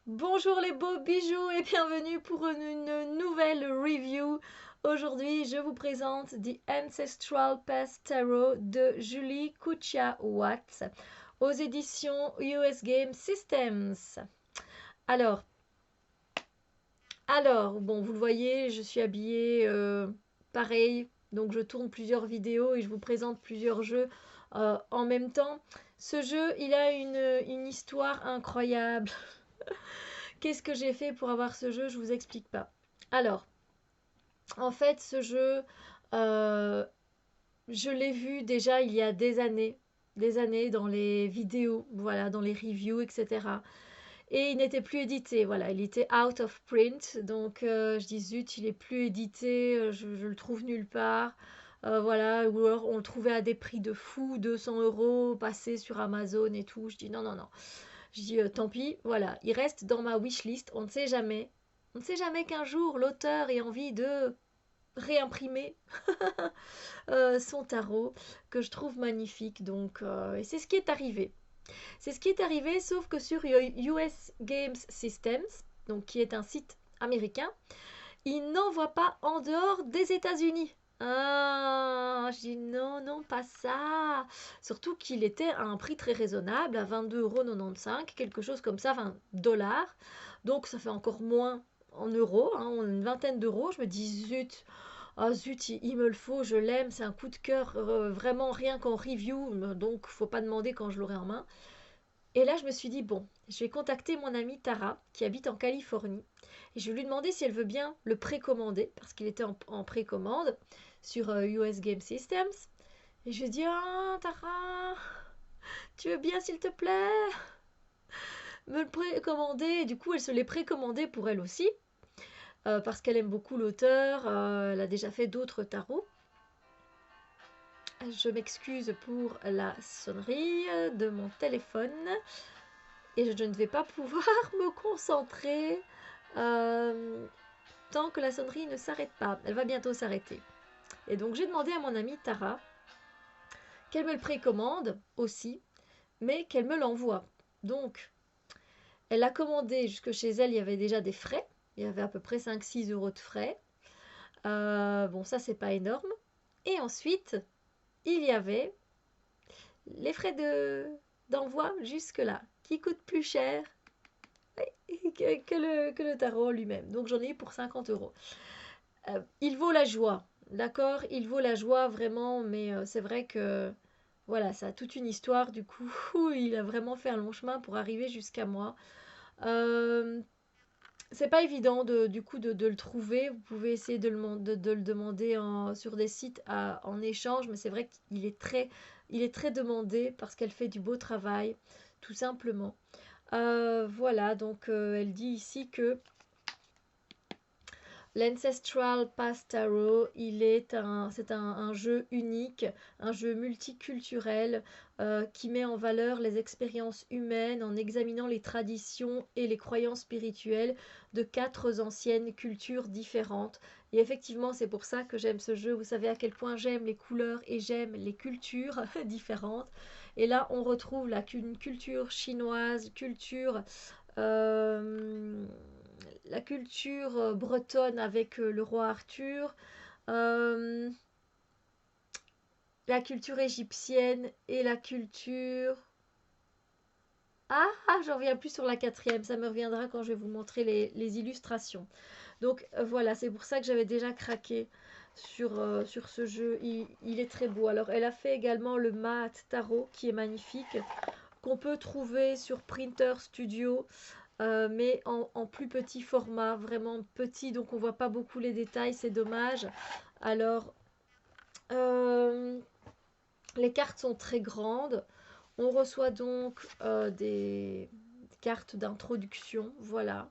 Bonjour les beaux bijoux et bienvenue pour une nouvelle review. Aujourd'hui, je vous présente The Ancestral Past Tarot de Julie Kuchia-Watts aux éditions US Game Systems. Alors, bon, vous le voyez, je suis habillée pareil, donc je tourne plusieurs vidéos et je vous présente plusieurs jeux en même temps. Ce jeu, il a une histoire incroyable. Qu'est-ce que j'ai fait pour avoir ce jeu? Je vous explique pas. Alors, en fait, ce jeu, euh, je l'ai vu déjà il y a des années dans les vidéos, voilà, dans les reviews, etc. Et il n'était plus édité, voilà, il était out of print, donc je dis zut, il est plus édité, je le trouve nulle part. Voilà, ou alors on le trouvait à des prix de fou, 200 euros, passé sur Amazon et tout. Je dis non, non, non. Je dis tant pis, voilà, il reste dans ma wishlist, on ne sait jamais. On ne sait jamais qu'un jour l'auteur ait envie de réimprimer son tarot que je trouve magnifique. Donc, et c'est ce qui est arrivé. C'est ce qui est arrivé, sauf que sur US Games Systems, donc qui est un site américain, il n'envoie pas en dehors des États-Unis. Ah, je dis non, non, pas ça. Surtout qu'il était à un prix très raisonnable, à 22,95 €, quelque chose comme ça, 20 dollars. Donc ça fait encore moins en euros, hein, une vingtaine d'euros. Je me dis zut, ah zut, il me le faut, je l'aime, c'est un coup de cœur, vraiment rien qu'en review, donc faut pas demander quand je l'aurai en main. Et là, je me suis dit, bon, je vais contacter mon amie Tara, qui habite en Californie, et je vais lui demander si elle veut bien le précommander, parce qu'il était en précommande sur US Game Systems. Et je lui ai dit, ah, Tara, tu veux bien, s'il te plaît, me le précommander? Et du coup, elle se l'est précommandé pour elle aussi, parce qu'elle aime beaucoup l'auteur, elle a déjà fait d'autres tarots. Je m'excuse pour la sonnerie de mon téléphone et je ne vais pas pouvoir me concentrer euh, tant que la sonnerie ne s'arrête pas. Elle va bientôt s'arrêter. Et donc j'ai demandé à mon amie Tara qu'elle me le précommande aussi, mais qu'elle me l'envoie. Donc elle l'a commandé jusque chez elle, il y avait déjà des frais. Il y avait à peu près 5-6 € de frais. Bon, ça c'est pas énorme. Et ensuite, il y avait les frais d'envoi jusque-là, qui coûtent plus cher que le tarot lui-même. Donc j'en ai eu pour 50 €. Il vaut la joie, d'accord? Il vaut la joie vraiment, mais c'est vrai que voilà, ça a toute une histoire. Du coup, il a vraiment fait un long chemin pour arriver jusqu'à moi. Euh, c'est pas évident du coup de le trouver. Vous pouvez essayer de le demander sur des sites en échange, mais c'est vrai il est très demandé parce qu'elle fait du beau travail, tout simplement. Voilà, donc elle dit ici que l'Ancestral Past Tarot, c'est un jeu unique, un jeu multiculturel qui met en valeur les expériences humaines en examinant les traditions et les croyances spirituelles de 4 anciennes cultures différentes. Et effectivement, c'est pour ça que j'aime ce jeu. Vous savez à quel point j'aime les couleurs et j'aime les cultures différentes. Et là, on retrouve une culture chinoise, euh, la culture bretonne avec le roi Arthur, euh, la culture égyptienne et la culture... Ah, j'en reviens plus sur la quatrième, ça me reviendra quand je vais vous montrer les illustrations. Donc voilà, c'est pour ça que j'avais déjà craqué sur ce jeu, il est très beau. Alors elle a fait également le Mat Tarot qui est magnifique, qu'on peut trouver sur Printer Studio, mais en plus petit format, vraiment petit, donc on voit pas beaucoup les détails, c'est dommage. Alors, euh, les cartes sont très grandes. On reçoit donc des cartes d'introduction, voilà,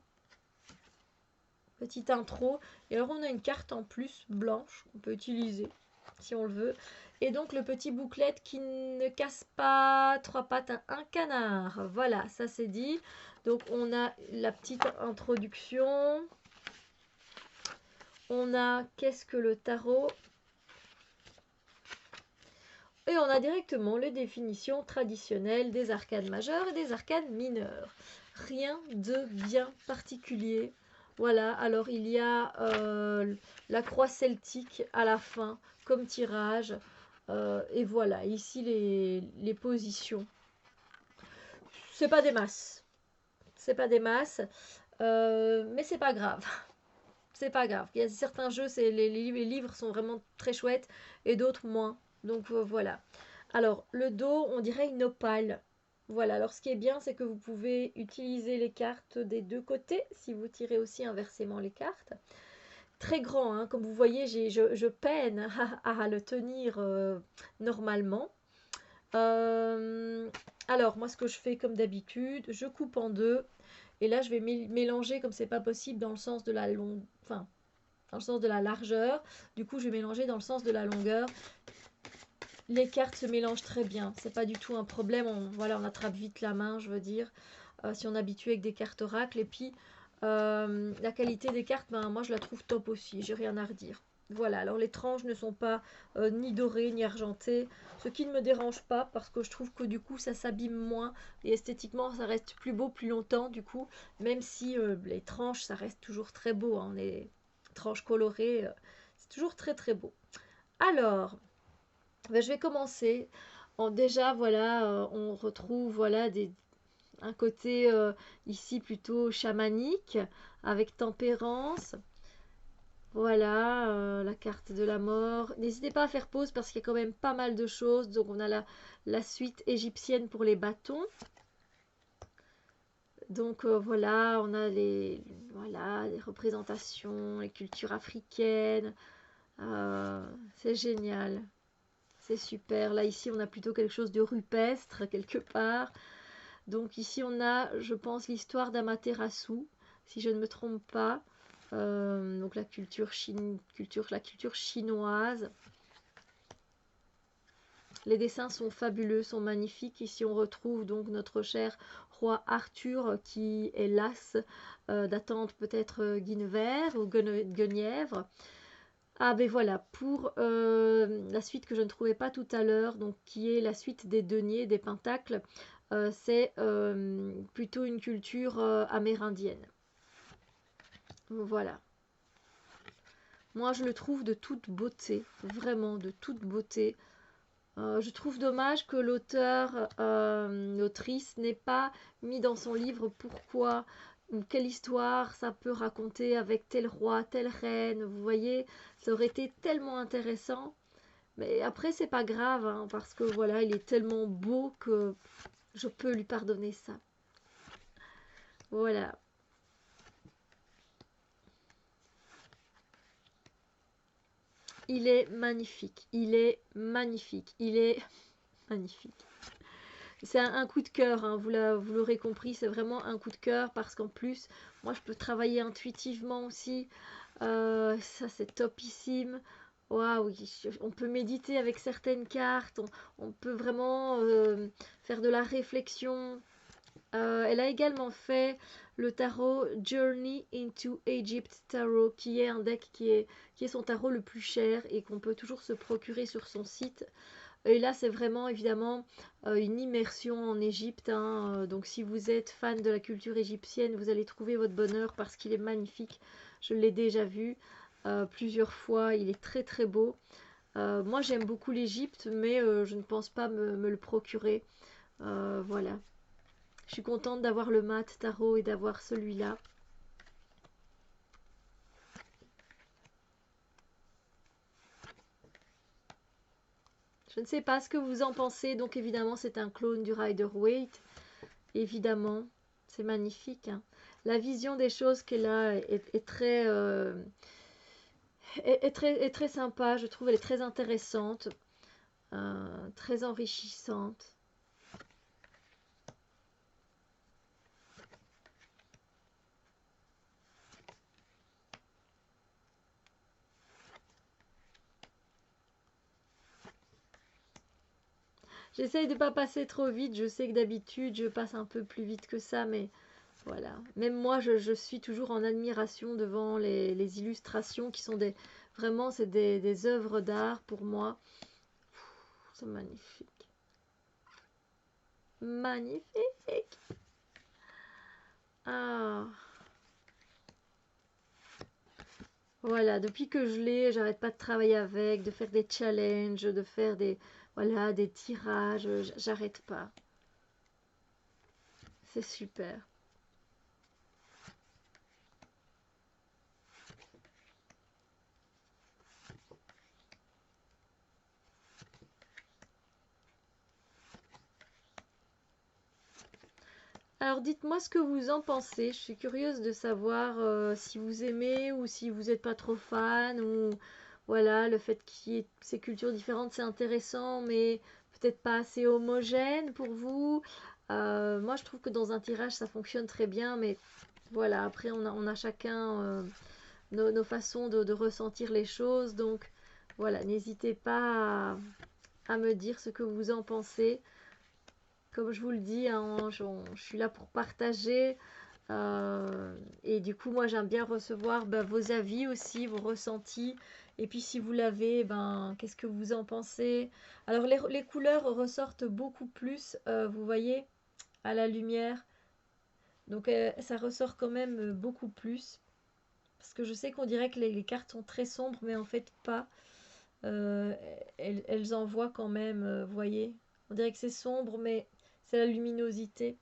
petite intro. Et alors on a une carte en plus blanche qu'on peut utiliser si on le veut. Et donc le petit bouclette qui ne casse pas trois pattes à un canard. Voilà, ça c'est dit. Donc on a la petite introduction. On a qu'est-ce que le tarot. Et on a directement les définitions traditionnelles des arcanes majeures et des arcanes mineures. Rien de bien particulier. Voilà, alors il y a la croix celtique à la fin comme tirage. Et voilà, ici les positions. C'est pas des masses. C'est pas des masses. Mais c'est pas grave. C'est pas grave. Il y a certains jeux, les livres sont vraiment très chouettes et d'autres moins. Donc voilà. Alors, le dos, on dirait une opale. Voilà, alors ce qui est bien, c'est que vous pouvez utiliser les cartes des deux côtés, si vous tirez aussi inversement les cartes. Très grand, hein, comme vous voyez, je peine à le tenir normalement. Alors, moi, ce que je fais comme d'habitude, je coupe en deux. Et là, je vais mélanger, comme c'est pas possible, dans le sens de la longue... Enfin, dans le sens de la largeur. Du coup, je vais mélanger dans le sens de la longueur. Les cartes se mélangent très bien, c'est pas du tout un problème. Voilà, on attrape vite la main, je veux dire, si on est habitué avec des cartes oracles. Et puis, la qualité des cartes, ben, moi je la trouve top aussi, j'ai rien à redire. Voilà, alors les tranches ne sont pas ni dorées ni argentées, ce qui ne me dérange pas parce que je trouve que du coup ça s'abîme moins et esthétiquement ça reste plus beau plus longtemps du coup, même si les tranches ça reste toujours très beau, hein, les tranches colorées, c'est toujours très très beau. Alors, ben, je vais commencer. Déjà, voilà, on retrouve voilà, un côté ici plutôt chamanique, avec tempérance. Voilà, la carte de la mort. N'hésitez pas à faire pause parce qu'il y a quand même pas mal de choses. Donc, on a la suite égyptienne pour les bâtons. Donc, voilà, on a voilà, les représentations, les cultures africaines. C'est génial. C'est super. Là, ici, on a plutôt quelque chose de rupestre, quelque part. Donc ici, on a, je pense, l'histoire d'Amaterasu, si je ne me trompe pas. Donc la culture chinoise. Les dessins sont fabuleux, sont magnifiques. Ici, on retrouve donc notre cher roi Arthur qui est las d'attendre peut-être Guinevere ou Guenièvre. Ah ben voilà, pour la suite que je ne trouvais pas tout à l'heure, donc qui est la suite des deniers, des pentacles, c'est plutôt une culture amérindienne. Voilà. Moi je le trouve de toute beauté, vraiment de toute beauté. Je trouve dommage que l'autrice n'ait pas mis dans son livre pourquoi ou quelle histoire ça peut raconter avec tel roi, telle reine. Vous voyez, ça aurait été tellement intéressant. Mais après, c'est pas grave, hein, parce que voilà, il est tellement beau que je peux lui pardonner ça. Voilà. Il est magnifique. Il est magnifique. Il est magnifique. C'est un coup de cœur, hein, vous l'aurez compris, c'est vraiment un coup de cœur parce qu'en plus, moi je peux travailler intuitivement aussi. Ça c'est topissime. Waouh, on peut méditer avec certaines cartes, on peut vraiment faire de la réflexion. Elle a également fait le tarot Journey into Egypt Tarot, qui est un deck qui est son tarot le plus cher et qu'on peut toujours se procurer sur son site. Et là, c'est vraiment évidemment une immersion en Égypte, hein. Donc, si vous êtes fan de la culture égyptienne, vous allez trouver votre bonheur parce qu'il est magnifique. Je l'ai déjà vu plusieurs fois. Il est très très beau. Moi, j'aime beaucoup l'Égypte, mais je ne pense pas me le procurer. Voilà. Je suis contente d'avoir le mat tarot et d'avoir celui-là. Je ne sais pas ce que vous en pensez. Donc évidemment, c'est un clone du Rider-Waite. Évidemment, c'est magnifique, hein. La vision des choses qu'elle a est très, est très sympa. Je trouve elle est très intéressante, très enrichissante. J'essaye de ne pas passer trop vite. Je sais que d'habitude, je passe un peu plus vite que ça, mais voilà. Même moi, je suis toujours en admiration devant les illustrations qui sont vraiment, c'est des œuvres d'art pour moi. c'est magnifique. Magnifique. Ah. Voilà, depuis que je l'ai, j'arrête pas de travailler avec, de faire des challenges, de faire des, voilà, des tirages, j'arrête pas. C'est super. Alors dites-moi ce que vous en pensez. Je suis curieuse de savoir si vous aimez ou si vous n'êtes pas trop fan ou voilà, le fait qu'il y ait ces cultures différentes, c'est intéressant, mais peut-être pas assez homogène pour vous. Moi, je trouve que dans un tirage, ça fonctionne très bien, mais voilà, après, on a chacun nos façons de ressentir les choses. Donc voilà, n'hésitez pas à me dire ce que vous en pensez. Comme je vous le dis, hein, je suis là pour partager. Et du coup, moi, j'aime bien recevoir vos avis aussi, vos ressentis. Et puis, si vous l'avez, qu'est-ce que vous en pensez? Alors, les couleurs ressortent beaucoup plus, vous voyez, à la lumière. Donc, ça ressort quand même beaucoup plus. Parce que je sais qu'on dirait que les cartes sont très sombres, mais en fait, pas. Euh, elles envoient quand même, vous voyez. On dirait que c'est sombre, mais c'est la luminosité.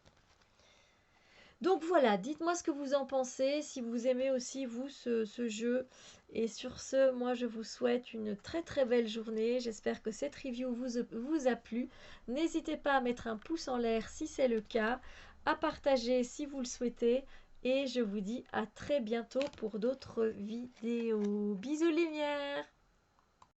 Donc voilà, dites-moi ce que vous en pensez, si vous aimez aussi vous ce jeu. Et sur ce, moi je vous souhaite une très très belle journée. J'espère que cette review vous a plu. N'hésitez pas à mettre un pouce en l'air si c'est le cas, à partager si vous le souhaitez. Et je vous dis à très bientôt pour d'autres vidéos. Bisous lumière!